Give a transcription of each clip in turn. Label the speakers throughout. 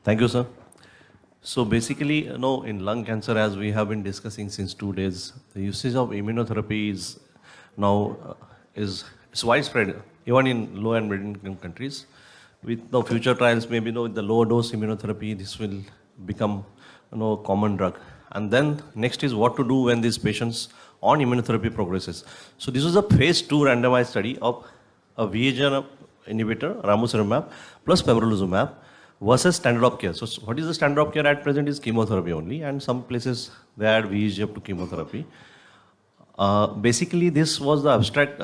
Speaker 1: Thank you, sir. So basically, in lung cancer, as we have been discussing since 2 days, the usage of immunotherapy is now is widespread, even in low and middle-income countries. With the future trials, maybe with the low dose immunotherapy, this will become common drug. And then next is what to do when these patients on immunotherapy progresses. So this was a phase 2 randomized study of a VEGF inhibitor, Ramucirumab, plus Pembrolizumab versus standard of care. So what is the standard of care at present is chemotherapy only, and some places they add VEGF to chemotherapy. Basically, this was the abstract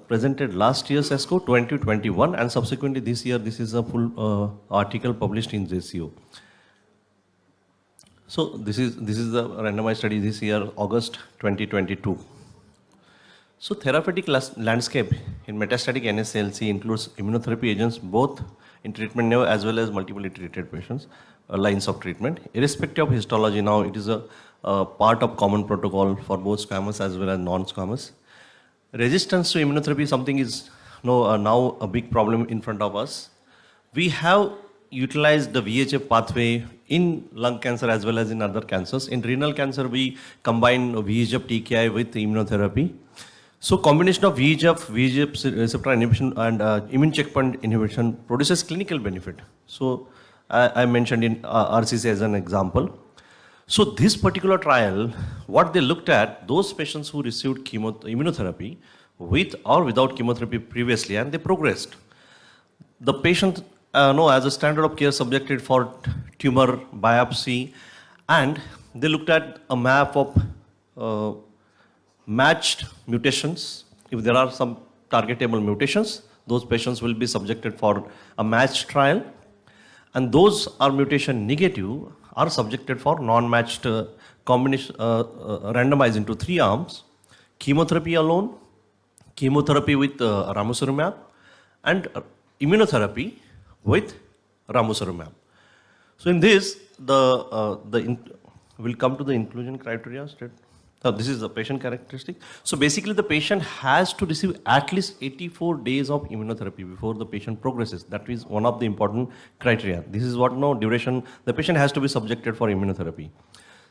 Speaker 1: presented last year's ESCO 2021, and subsequently this year, this is a full article published in JCO. So this is the randomized study this year, August 2022. So therapeutic landscape in metastatic NSCLC includes immunotherapy agents both in treatment naive as well as multiply treated patients, lines of treatment. Irrespective of histology, now it is a part of common protocol for both squamous as well as non-squamous. Resistance to immunotherapy something is now a big problem in front of us. We have utilized the VEGF pathway in lung cancer as well as in other cancers. In renal cancer, we combine VEGF TKI with immunotherapy. So combination of VEGF receptor inhibition and immune checkpoint inhibition produces clinical benefit. So I mentioned in RCC as an example. So this particular trial, what they looked at, those patients who received immunotherapy with or without chemotherapy previously, and they progressed. The patient, as a standard of care, subjected for tumor biopsy, and they looked at a map of matched mutations. If there are some targetable mutations, those patients will be subjected for a matched trial, and those are mutation negative are subjected for non-matched combination, randomized into 3 arms: chemotherapy alone, chemotherapy with Ramucirumab, and immunotherapy with Ramucirumab. So in this, we'll come to the inclusion criteria. This is the patient characteristic. So basically, the patient has to receive at least 84 days of immunotherapy before the patient progresses. That is one of the important criteria. This is what duration the patient has to be subjected for immunotherapy.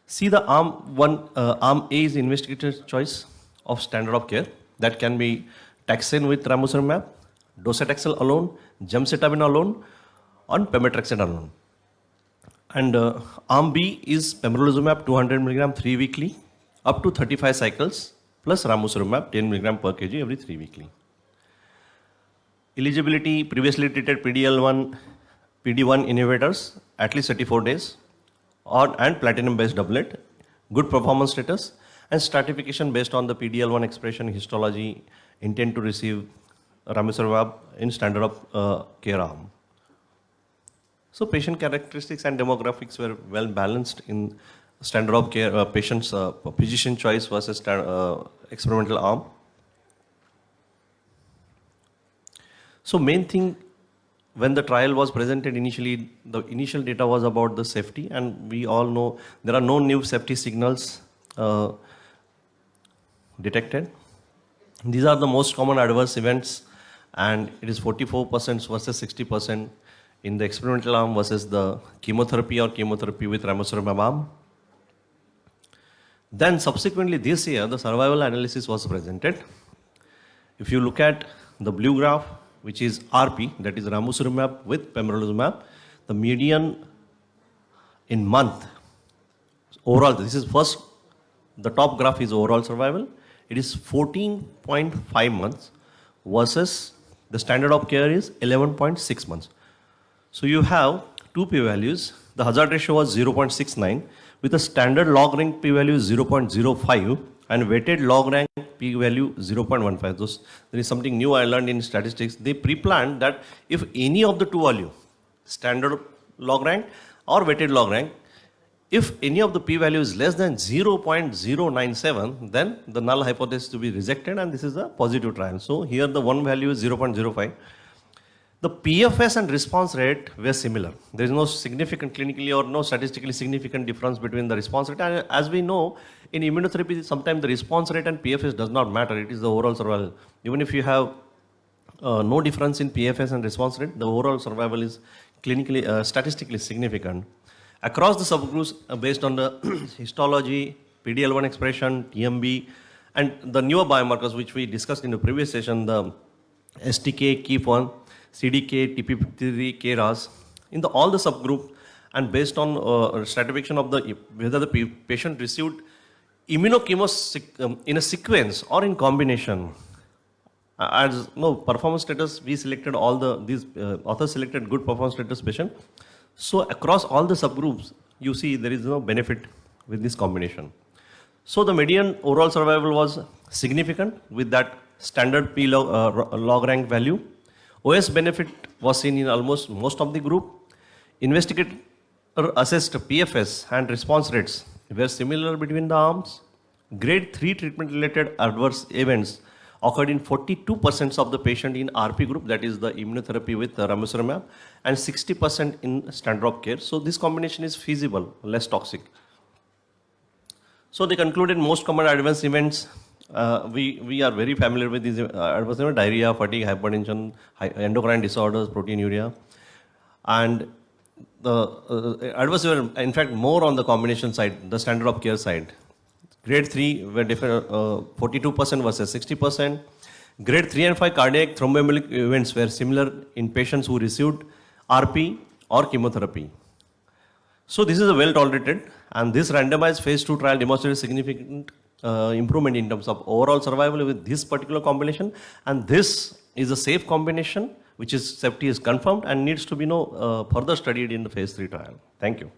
Speaker 1: See, the arm A is investigator's choice of standard of care. That can be taxane with Ramucirumab, docetaxel alone, gemcitabine alone, and pemetrexed alone. And arm B is Pembrolizumab 200 mg 3 weekly, up to 35 cycles, plus Ramucirumab 10 mg per kg every 3 weekly. Eligibility: previously treated PD-1 inhibitors, at least 34 days, and platinum-based doublet, good performance status, and stratification based on the PD-1 expression histology, intent to receive Ramucirumab in standard of care arm. So patient characteristics and demographics were well balanced in standard of care patients, physician choice versus experimental arm. So main thing, when the trial was presented initially, the initial data was about the safety, and we all know there are no new safety signals detected. These are the most common adverse events, and it is 44% versus 60% in the experimental arm versus the chemotherapy or chemotherapy with Ramucirumab arm. Then subsequently this year, the survival analysis was presented. If you look at the blue graph, which is RP, that is Ramucirumab with Pembrolizumab, the median in month, overall, this is first, the top graph is overall survival. It is 14.5 months versus the standard of care is 11.6 months. So you have two p-values. The hazard ratio was 0.69 with a standard log rank p-value 0.05 and weighted log rank p-value 0.15. There is something new I learned in statistics. They pre-planned that if any of the two value, standard log rank or weighted log rank, if any of the p-value is less than 0.097, then the null hypothesis to be rejected, and this is a positive trial. So here the one value is 0.05. The PFS and response rate were similar. There is no significant clinically or no statistically significant difference between the response rate. And as we know, in immunotherapy, sometimes the response rate and PFS does not matter. It is the overall survival. Even if you have no difference in PFS and response rate, the overall survival is clinically, statistically significant. Across the subgroups, based on the histology, PD-L1 expression, TMB, and the newer biomarkers which we discussed in the previous session, the STK, KEAP1, CDK, TP53, KRAS, in all the subgroup, and based on stratification of whether the patient received immunochemo in a sequence or in combination. As performance status, we selected these authors selected good performance status patient. So across all the subgroups, you see there is no benefit with this combination. So the median overall survival was significant with that standard P log rank value. OS benefit was seen in almost most of the group. Investigator assessed PFS and response rates were similar between the arms. Grade 3 treatment-related adverse events occurred in 42% of the patient in RP group, that is the immunotherapy with Ramucirumab, and 60% in standard of care. So this combination is feasible, less toxic. So they concluded most common adverse events. We are very familiar with these adverse events: diarrhea, fatigue, hypertension, endocrine disorders, proteinuria, and the adverse event, in fact, more on the combination side, the standard of care side. Grade 3 were different, 42% versus 60%. Grade 3 and 5 cardiac thromboembolic events were similar in patients who received RP or chemotherapy. So this is a well tolerated, and this randomized phase 2 trial demonstrated significant improvement in terms of overall survival with this particular combination, and this is a safe combination which is safety is confirmed and needs to be further studied in the phase 3 trial. Thank you.